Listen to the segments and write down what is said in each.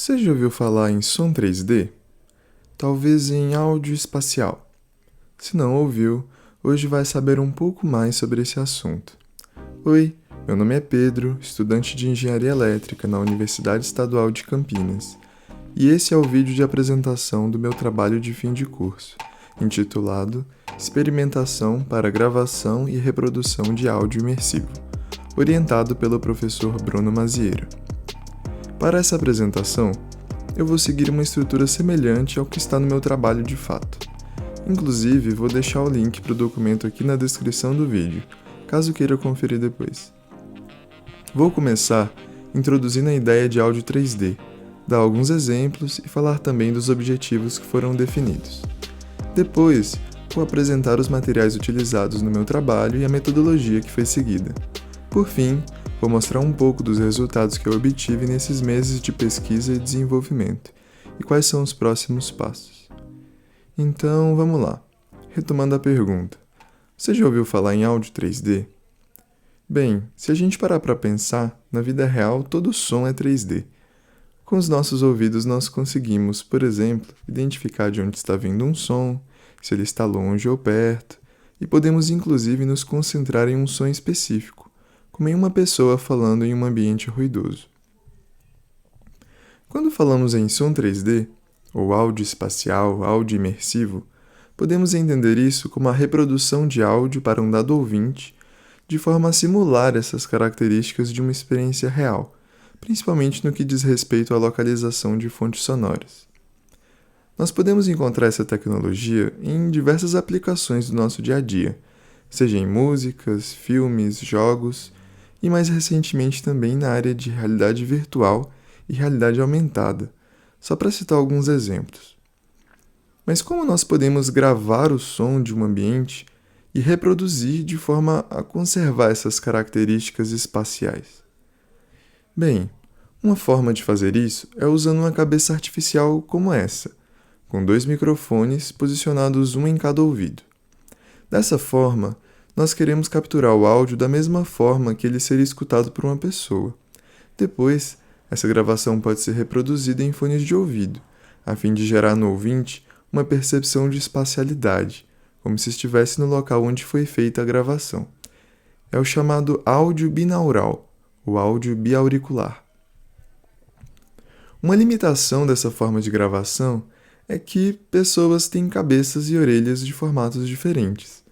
Você já ouviu falar em som 3D? Talvez em áudio espacial. Se não ouviu, hoje vai saber um pouco mais sobre esse assunto. Oi, meu nome é Pedro, estudante de Engenharia Elétrica na Universidade Estadual de Campinas, e esse é o vídeo de apresentação do meu trabalho de fim de curso, intitulado Experimentação para Gravação e Reprodução de Áudio Imersivo, orientado pelo professor Bruno Mazieiro. Para essa apresentação, eu vou seguir uma estrutura semelhante ao que está no meu trabalho de fato. Inclusive, vou deixar o link para o documento aqui na descrição do vídeo, caso queira conferir depois. Vou começar introduzindo a ideia de áudio 3D, dar alguns exemplos e falar também dos objetivos que foram definidos. Depois, vou apresentar os materiais utilizados no meu trabalho e a metodologia que foi seguida. Por fim, vou mostrar um pouco dos resultados que eu obtive nesses meses de pesquisa e desenvolvimento, e quais são os próximos passos. Então, vamos lá. Retomando a pergunta, você já ouviu falar em áudio 3D? Bem, se a gente parar para pensar, na vida real todo som é 3D. Com os nossos ouvidos nós conseguimos, por exemplo, identificar de onde está vindo um som, se ele está longe ou perto, e podemos inclusive nos concentrar em um som específico, como em uma pessoa falando em um ambiente ruidoso. Quando falamos em som 3D, ou áudio espacial, áudio imersivo, podemos entender isso como a reprodução de áudio para um dado ouvinte, de forma a simular essas características de uma experiência real, principalmente no que diz respeito à localização de fontes sonoras. Nós podemos encontrar essa tecnologia em diversas aplicações do nosso dia a dia, seja em músicas, filmes, jogos, e mais recentemente também na área de realidade virtual e realidade aumentada, só para citar alguns exemplos. Mas como nós podemos gravar o som de um ambiente e reproduzir de forma a conservar essas características espaciais? Bem, uma forma de fazer isso é usando uma cabeça artificial como essa, com 2 microfones posicionados um em cada ouvido. Dessa forma, nós queremos capturar o áudio da mesma forma que ele seria escutado por uma pessoa. Depois, essa gravação pode ser reproduzida em fones de ouvido, a fim de gerar no ouvinte uma percepção de espacialidade, como se estivesse no local onde foi feita a gravação. É o chamado áudio binaural, ou áudio biauricular. Uma limitação dessa forma de gravação é que pessoas têm cabeças e orelhas de formatos diferentes,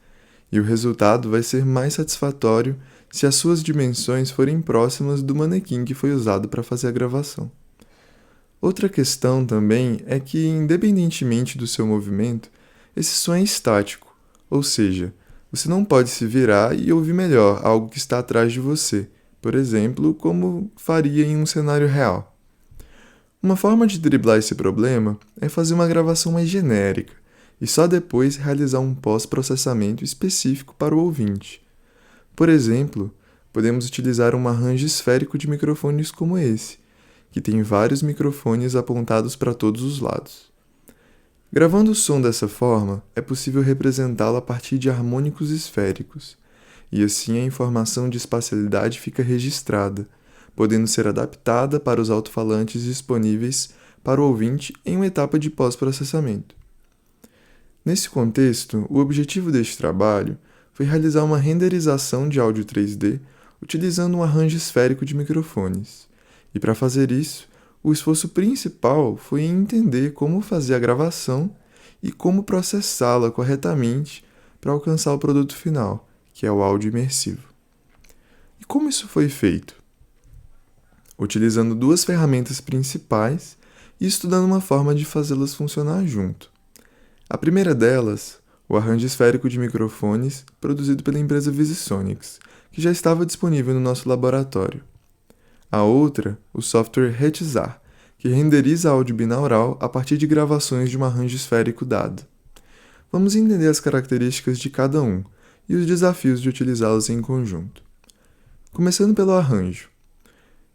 e o resultado vai ser mais satisfatório se as suas dimensões forem próximas do manequim que foi usado para fazer a gravação. Outra questão também é que, independentemente do seu movimento, esse som é estático, ou seja, você não pode se virar e ouvir melhor algo que está atrás de você, por exemplo, como faria em um cenário real. Uma forma de driblar esse problema é fazer uma gravação mais genérica e só depois realizar um pós-processamento específico para o ouvinte. Por exemplo, podemos utilizar um arranjo esférico de microfones como esse, que tem vários microfones apontados para todos os lados. Gravando o som dessa forma, é possível representá-lo a partir de harmônicos esféricos, e assim a informação de espacialidade fica registrada, podendo ser adaptada para os alto-falantes disponíveis para o ouvinte em uma etapa de pós-processamento. Nesse contexto, o objetivo deste trabalho foi realizar uma renderização de áudio 3D utilizando um arranjo esférico de microfones. E para fazer isso, o esforço principal foi em entender como fazer a gravação e como processá-la corretamente para alcançar o produto final, que é o áudio imersivo. E como isso foi feito? Utilizando 2 ferramentas principais e estudando uma forma de fazê-las funcionar junto. A primeira delas, o arranjo esférico de microfones, produzido pela empresa VisiSonics, que já estava disponível no nosso laboratório. A outra, o software Retizar, que renderiza áudio binaural a partir de gravações de um arranjo esférico dado. Vamos entender as características de cada um e os desafios de utilizá-los em conjunto. Começando pelo arranjo.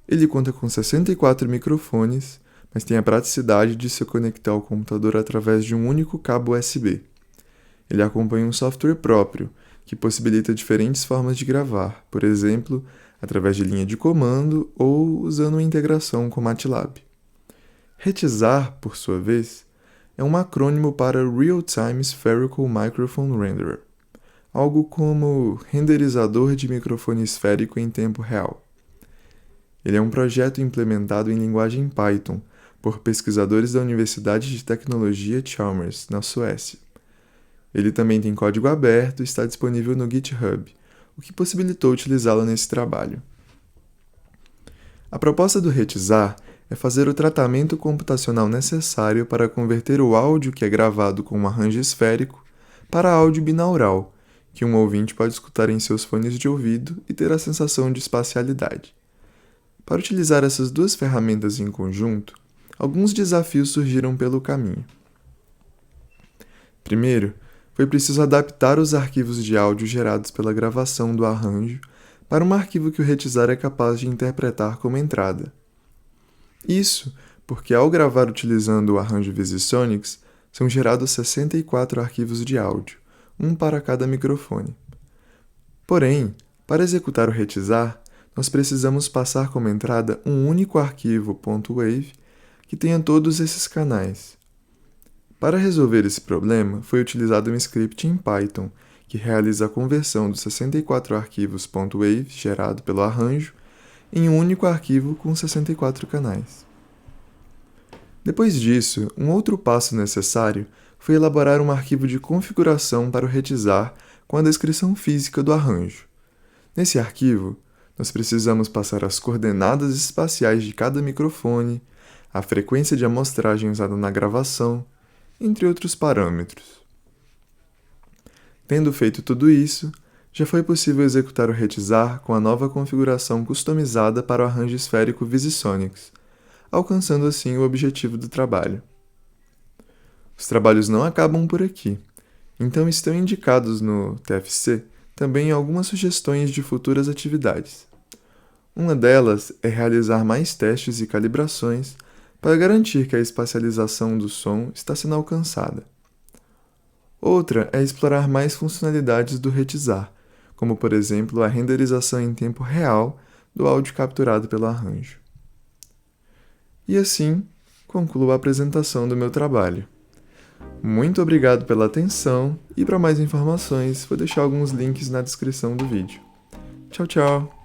Ele conta com 64 microfones, mas tem a praticidade de se conectar ao computador através de um único cabo USB. Ele acompanha um software próprio, que possibilita diferentes formas de gravar, por exemplo, através de linha de comando ou usando uma integração com MATLAB. Retizar, por sua vez, é um acrônimo para Real-Time Spherical Microphone Renderer, algo como renderizador de microfone esférico em tempo real. Ele é um projeto implementado em linguagem Python por pesquisadores da Universidade de Tecnologia Chalmers, na Suécia. Ele também tem código aberto e está disponível no GitHub, o que possibilitou utilizá-lo nesse trabalho. A proposta do Retizar é fazer o tratamento computacional necessário para converter o áudio que é gravado com um arranjo esférico para áudio binaural, que um ouvinte pode escutar em seus fones de ouvido e ter a sensação de espacialidade. Para utilizar essas duas ferramentas em conjunto, alguns desafios surgiram pelo caminho. Primeiro, foi preciso adaptar os arquivos de áudio gerados pela gravação do arranjo para um arquivo que o Retizar é capaz de interpretar como entrada. Isso porque, ao gravar utilizando o arranjo VisiSonics, são gerados 64 arquivos de áudio, um para cada microfone. Porém, para executar o Retizar, nós precisamos passar como entrada um único arquivo .wave que tenha todos esses canais. Para resolver esse problema, foi utilizado um script em Python que realiza a conversão dos 64 arquivos .wave gerado pelo arranjo em um único arquivo com 64 canais. Depois disso, um outro passo necessário foi elaborar um arquivo de configuração para o Retizar com a descrição física do arranjo. Nesse arquivo, nós precisamos passar as coordenadas espaciais de cada microfone, a frequência de amostragem usada na gravação, entre outros parâmetros. Tendo feito tudo isso, já foi possível executar o Retizar com a nova configuração customizada para o arranjo esférico VisiSonics, alcançando assim o objetivo do trabalho. Os trabalhos não acabam por aqui, então estão indicados no TFC também algumas sugestões de futuras atividades. Uma delas é realizar mais testes e calibrações para garantir que a espacialização do som está sendo alcançada. Outra é explorar mais funcionalidades do Retizar, como por exemplo a renderização em tempo real do áudio capturado pelo arranjo. E assim, concluo a apresentação do meu trabalho. Muito obrigado pela atenção e para mais informações vou deixar alguns links na descrição do vídeo. Tchau, tchau!